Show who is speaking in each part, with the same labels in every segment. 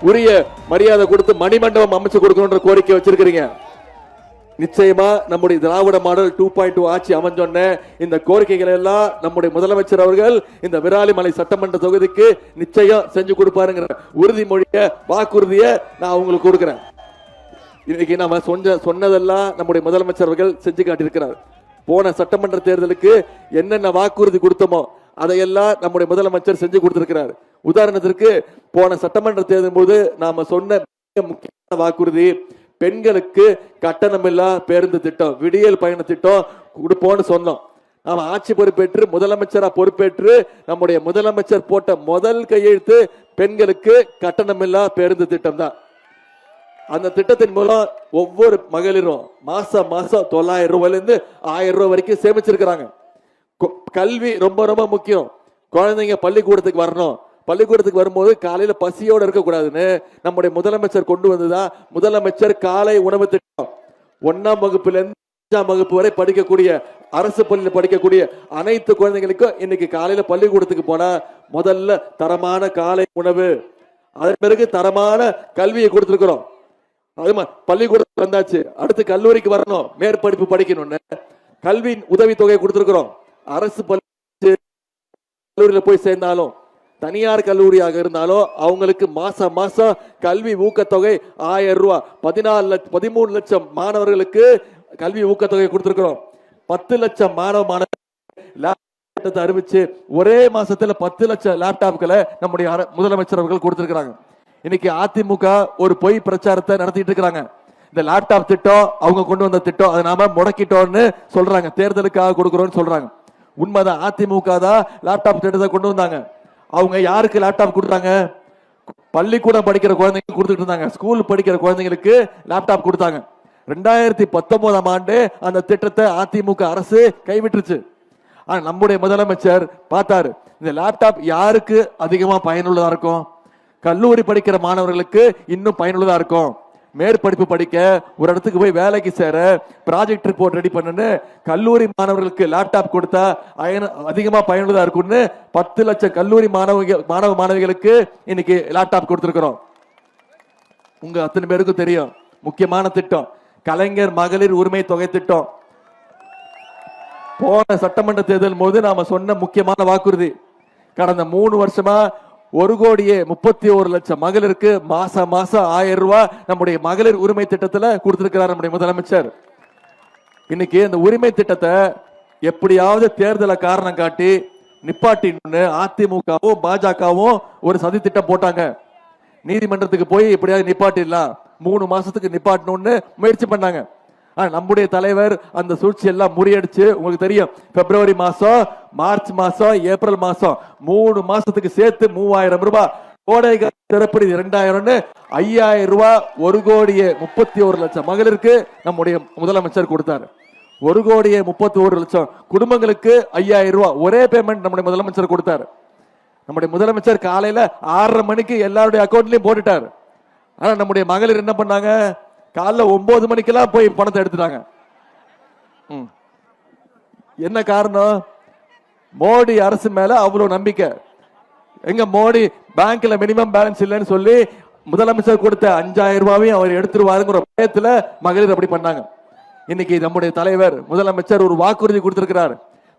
Speaker 1: உரிய மரியாதை கொடுத்து மணிமண்டபம் அமைச்சு கொடுக்கணும்ன்ற கோரிக்கை வச்சிருக்கிறீங்க. நிச்சயமா நம்முடைய திராவிட மாடல் 2.2 ஆட்சி அமைஞ்சோன்ன இந்த கோரிக்கைகள் எல்லாம் நம்முடைய முதலமைச்சர் அவர்கள் இந்த விராலிமலை சட்டமன்ற தொகுதிக்கு நிச்சயம் செஞ்சு கொடுப்பாருங்கிற உறுதிமொழிய வாக்குறுதியை நான் உங்களுக்கு கொடுக்கிறேன். இன்னைக்கு நம்ம சொன்னதெல்லாம் நம்முடைய முதலமைச்சர் அவர்கள் செஞ்சு காட்டியிருக்கிறார். போன சட்டமன்ற தேர்தலுக்கு என்னென்ன வாக்குறுதி கொடுத்தோமோ அதையெல்லாம் நம்முடைய முதலமைச்சர் செஞ்சு கொடுத்திருக்கிறார். உதாரணத்திற்கு போன சட்டமன்ற தேர்தல் போது நாம சொன்ன முக்கியமான வாக்குறுதி பெண்களுக்கு கட்டணமில்லா பேருந்து திட்டம், விடியல் பயண திட்டம் கொடுப்போம்னு சொன்னோம். நாம ஆட்சி பொறுப்பேற்று முதலமைச்சரா பொறுப்பேற்று நம்முடைய முதலமைச்சர் போட்ட முதல் கையெழுத்து பெண்களுக்கு கட்டணமில்லா பேருந்து திட்டம் தான். அந்த திட்டத்தின் மூலம் ஒவ்வொரு மகளிரும் மாசம் 900 ரூபாயில இருந்து 1000 ரூபாய் வரைக்கும் சேமிச்சிருக்கிறாங்க. கல்வி ரொம்ப ரொம்ப முக்கியம். குழந்தைங்க பள்ளிக்கூடத்துக்கு வரணும். பள்ளிக்கூடத்துக்கு வரும்போது காலையில பசியோடு இருக்கக்கூடாதுன்னு நம்முடைய முதலமைச்சர் கொண்டு வந்ததுதான் முதலமைச்சர் காலை உணவு திட்டம். 1ஆம் வகுப்புல இருந்து 5ஆம் வகுப்பு வரை படிக்கக்கூடிய அரசு பள்ளியில் படிக்கக்கூடிய அனைத்து குழந்தைங்களுக்கும் இன்னைக்கு காலையில பள்ளிக்கூடத்துக்கு போனா முதல்ல தரமான காலை உணவு, அதன் பிறகு தரமான கல்வியை கொடுத்திருக்கிறோம். அது பள்ளிக்கூடத்துக்கு வந்தாச்சு, அடுத்து கல்லூரிக்கு வரணும், மேற்படிப்பு படிக்கணும்னு கல்வி உதவி தொகை கொடுத்திருக்கிறோம். அரசு கல்லூரியில போய் சேர்ந்தாலும் தனியார் கல்லூரியாக இருந்தாலும் அவங்களுக்கு மாசம் மாசம் கல்வி ஊக்கத்தொகை 1000 ரூபாய். 13 லட்சம் மாணவர்களுக்கு கல்வி ஊக்கத்தொகை கொடுத்திருக்கிறோம். 10 லட்சம் மாணவ அறிவிச்சு ஒரே மாசத்துல 10 லட்சம் லேப்டாப்களை நம்முடைய முதலமைச்சர் அவர்கள் கொடுத்திருக்கிறாங்க. இன்னைக்கு அதிமுக ஒரு பொய் பிரச்சாரத்தை நடத்திட்டு இருக்கிறாங்க. இந்த லேப்டாப் திட்டம் அவங்க கொண்டு வந்த திட்டம், அதை நாம முடக்கிட்டோம்னு சொல்றாங்க, தேர்தலுக்காக கொடுக்கிறோம்னு சொல்றாங்க. உண்மைதான், அதிமுக தான் லேப்டாப் திட்டத்தை கொண்டு வந்தாங்க. அவங்க யாருக்கு லேப்டாப் கொடுத்தாங்க? பள்ளிக்கூடம் படிக்கிற குழந்தைங்க கொடுத்துட்டு இருந்தாங்க, ஸ்கூல் படிக்கிற குழந்தைங்களுக்கு லேப்டாப் கொடுத்தாங்க. 2019ஆம் ஆண்டு அந்த திட்டத்தை அதிமுக அரசு கைவிட்டுருச்சு. ஆனா நம்முடைய முதலமைச்சர் பார்த்தாரு, இந்த லேப்டாப் யாருக்கு அதிகமா பயனுள்ளதா இருக்கும்? கல்லூரி படிக்கிற மாணவர்களுக்கு இன்னும் பயனுள்ளதா இருக்கும். மேற்படிப்பு படிக்க, ஒரு இடத்துக்கு போய் வேலைக்கு சேர, ப்ராஜெக்ட் ரிப்போர்ட் ரெடி பண்ணு கல்லூரி மாணவர்களுக்கு லேப்டாப் கொடுத்தா அதிகமா பயனுள்ளதா இருக்கும்னு 10 லட்சம் கல்லூரி மாணவிகளுக்கு இன்னைக்கு லேப்டாப் கொடுத்திருக்கிறோம். உங்க அத்தனை பேருக்கும் தெரியும் முக்கியமான திட்டம் கலைஞர் மகளிர் உரிமை தொகை திட்டம். போன சட்டமன்ற தேர்தல் போது நாம சொன்ன முக்கியமான வாக்குறுதி. கடந்த 3 வருஷமா 1,31,00,000 மகளிருக்கு மாசம் 1000 ரூபாய் நம்முடைய மகளிர் உரிமை திட்டத்துல கொடுத்திருக்கிறார் நம்முடைய முதலமைச்சர். இன்னைக்கு இந்த உரிமை திட்டத்தை எப்படியாவது தேர்தலை காரணம் காட்டி நிப்பாட்டின்னு அதிமுகவும் பாஜகவும் ஒரு சதி திட்டம் போட்டாங்க. நீதிமன்றத்துக்கு போய் எப்படியாவது நிப்பாட்டிடலாம், 3 மாசத்துக்கு நிப்பாட்டணும்னு முயற்சி பண்ணாங்க. நம்முடைய தலைவர் அந்த சூழ்ச்சி எல்லாம் முறியடிச்சு, உங்களுக்கு தெரியும், பிப்ரவரி மாசம், மார்ச் மாசம், ஏப்ரல் மாசம் 3 மாசத்துக்கு சேர்த்து 3000 ரூபாய், கோடை சிறப்பு 2000 5000 ரூபாய் 1,31,00,000 மகளிருக்கு நம்முடைய முதலமைச்சர் கொடுத்தாரு. 1,31,00,000 குடும்பங்களுக்கு 5000 ரூபாய் ஒரே பேமெண்ட் நம்முடைய முதலமைச்சர் கொடுத்தாரு. நம்முடைய முதலமைச்சர் காலையில 6:30 மணிக்கு எல்லாருடைய அக்கௌண்ட்லயும் போட்டுட்டாரு. ஆனா நம்முடைய மகளிர் என்ன பண்ணாங்க? காலைல 9 மணிக்கெல்லாம் போய் பணத்தை எடுத்துட்டாங்க. என்ன காரணம்? மோடி அரசு மேல அவ்வளவு நம்பிக்கை. எங்க மோடி பேங்க்ல மினிமம் பேலன்ஸ் இல்லைன்னு சொல்லி முதலமைச்சர் கொடுத்த 5000 ரூபாயும் அவர் எடுத்துருவாருங்கிற பயத்துல மகளிர் அப்படி பண்ணாங்க. இன்னைக்கு நம்முடைய தலைவர் முதலமைச்சர் ஒரு வாக்குறுதி கொடுத்திருக்கிறார்.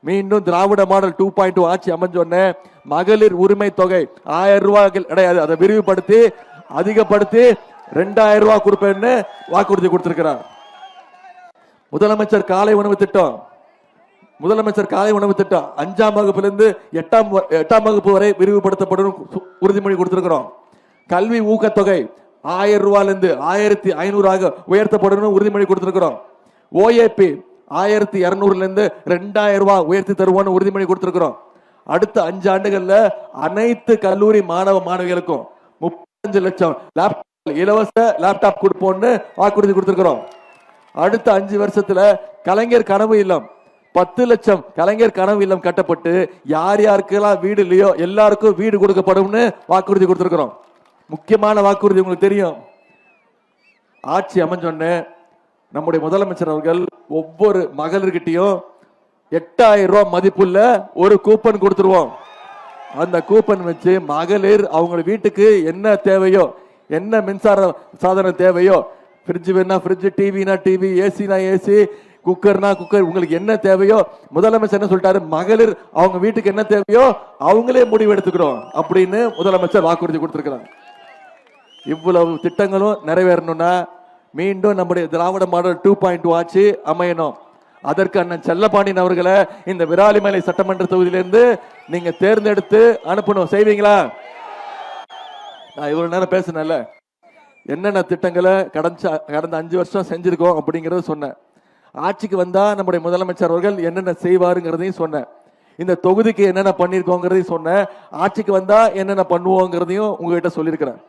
Speaker 1: மீண்டும் திராவிட மாடல் 2.2 ஆட்சி அமைஞ்சோன்னு மகளிர் உரிமை தொகை 1000 ரூபாய் கிடையாது, அதை விரிவுபடுத்தி அதிகப்படுத்தி 2000 ரூபாய் கொடுப்பேன்னு வாக்குறுதி கொடுத்திருக்கிறார். முதலமைச்சர் காலை உணவு திட்டம் 5ஆம் வகுப்பிலிருந்து 8ஆம் வகுப்பு வரை விரிவுபடுத்தப்படும் உறுதிமொழி கொடுத்திருக்கிறோம். கல்வி ஊக்கத்தொகை 1000 ரூபாயிலிருந்து 1500 உயர்த்தப்படும் உறுதிமொழி கொடுத்திருக்கிறோம். ஓஏபி 1200 2000 ரூபாய் உயர்த்தி தருவோம்னு உறுதிமொழி கொடுத்திருக்கிறோம். அடுத்த 5 ஆண்டுகள்ல அனைத்து கல்லூரி மாணவ மாணவிகளுக்கும் 35 லட்சம் இலவச லேப்டாப் கொடுப்போம்னு வாக்குறுதி கொடுத்திருக்கிறோம். அடுத்த 5 வருஷத்துல கலைஞர் கனவு இல்லம் 10 லட்சம் கலைஞர் கனவு இல்லம் கட்டப்பட்டு யார் யாருக்கெல்லாம் வீடு இல்லையோ எல்லாருக்கும் வீடு கொடுக்கப்படும் வாக்குறுதி கொடுத்திருக்கிறோம். முக்கியமான வாக்குறுதி உங்களுக்கு தெரியும். ஆட்சி அமைஞ்சோன்னு நம்முடைய முதலமைச்சர் அவர்கள் ஒவ்வொரு மகளிர்கிட்டையும் 8000 ரூபாய் மதிப்புள்ள ஒரு கூப்பன் கொடுத்துருவோம். அந்த கூப்பன் வச்சு மகளிர் அவங்க வீட்டுக்கு என்ன தேவையோ, என்ன மின்சார சாதனம் தேவையோ, ஃப்ரிட்ஜ் வேணா ஃப்ரிட்ஜ், டிவினா டிவி, ஏசினா ஏசி, குக்கர்னா குக்கர், உங்களுக்கு என்ன தேவையோ முதலமைச்சர் என்ன சொல்லிட்டாரு, மகளிர் அவங்க வீட்டுக்கு என்ன தேவையோ அவங்களே முடிவு எடுத்துக்கிறோம் அப்படின்னு முதலமைச்சர் வாக்குறுதி கொடுத்திருக்கிறாங்க. இவ்வளவு திட்டங்களும் நிறைவேறணும்னா மீண்டும் நம்முடைய திராவிட மாடல் 2.2 ஆட்சி அமையணும். அதற்கு அண்ணன் செல்லப்பாண்டியன் அவர்களை இந்த விராலிமலை சட்டமன்ற தொகுதியிலிருந்து நீங்க தேர்ந்தெடுத்து அனுப்பணும். செய்வீங்களா? நான் இவ்வளவு நேரம் பேசினேன்ல, என்னென்ன திட்டங்களை கடந்த 5 வருஷம் செஞ்சிருக்கோம் அப்படிங்கறத சொன்னேன். ஆட்சிக்கு வந்தா நம்முடைய முதலமைச்சர் அவர்கள் என்னென்ன செய்வாருங்கிறதையும் சொன்னேன். இந்த தொகுதிக்கு என்னென்ன பண்ணிருக்கோங்கிறதையும் சொன்னேன். ஆட்சிக்கு வந்தா என்னென்ன பண்ணுவோங்கிறதையும் உங்ககிட்ட சொல்லியிருக்கிறேன்.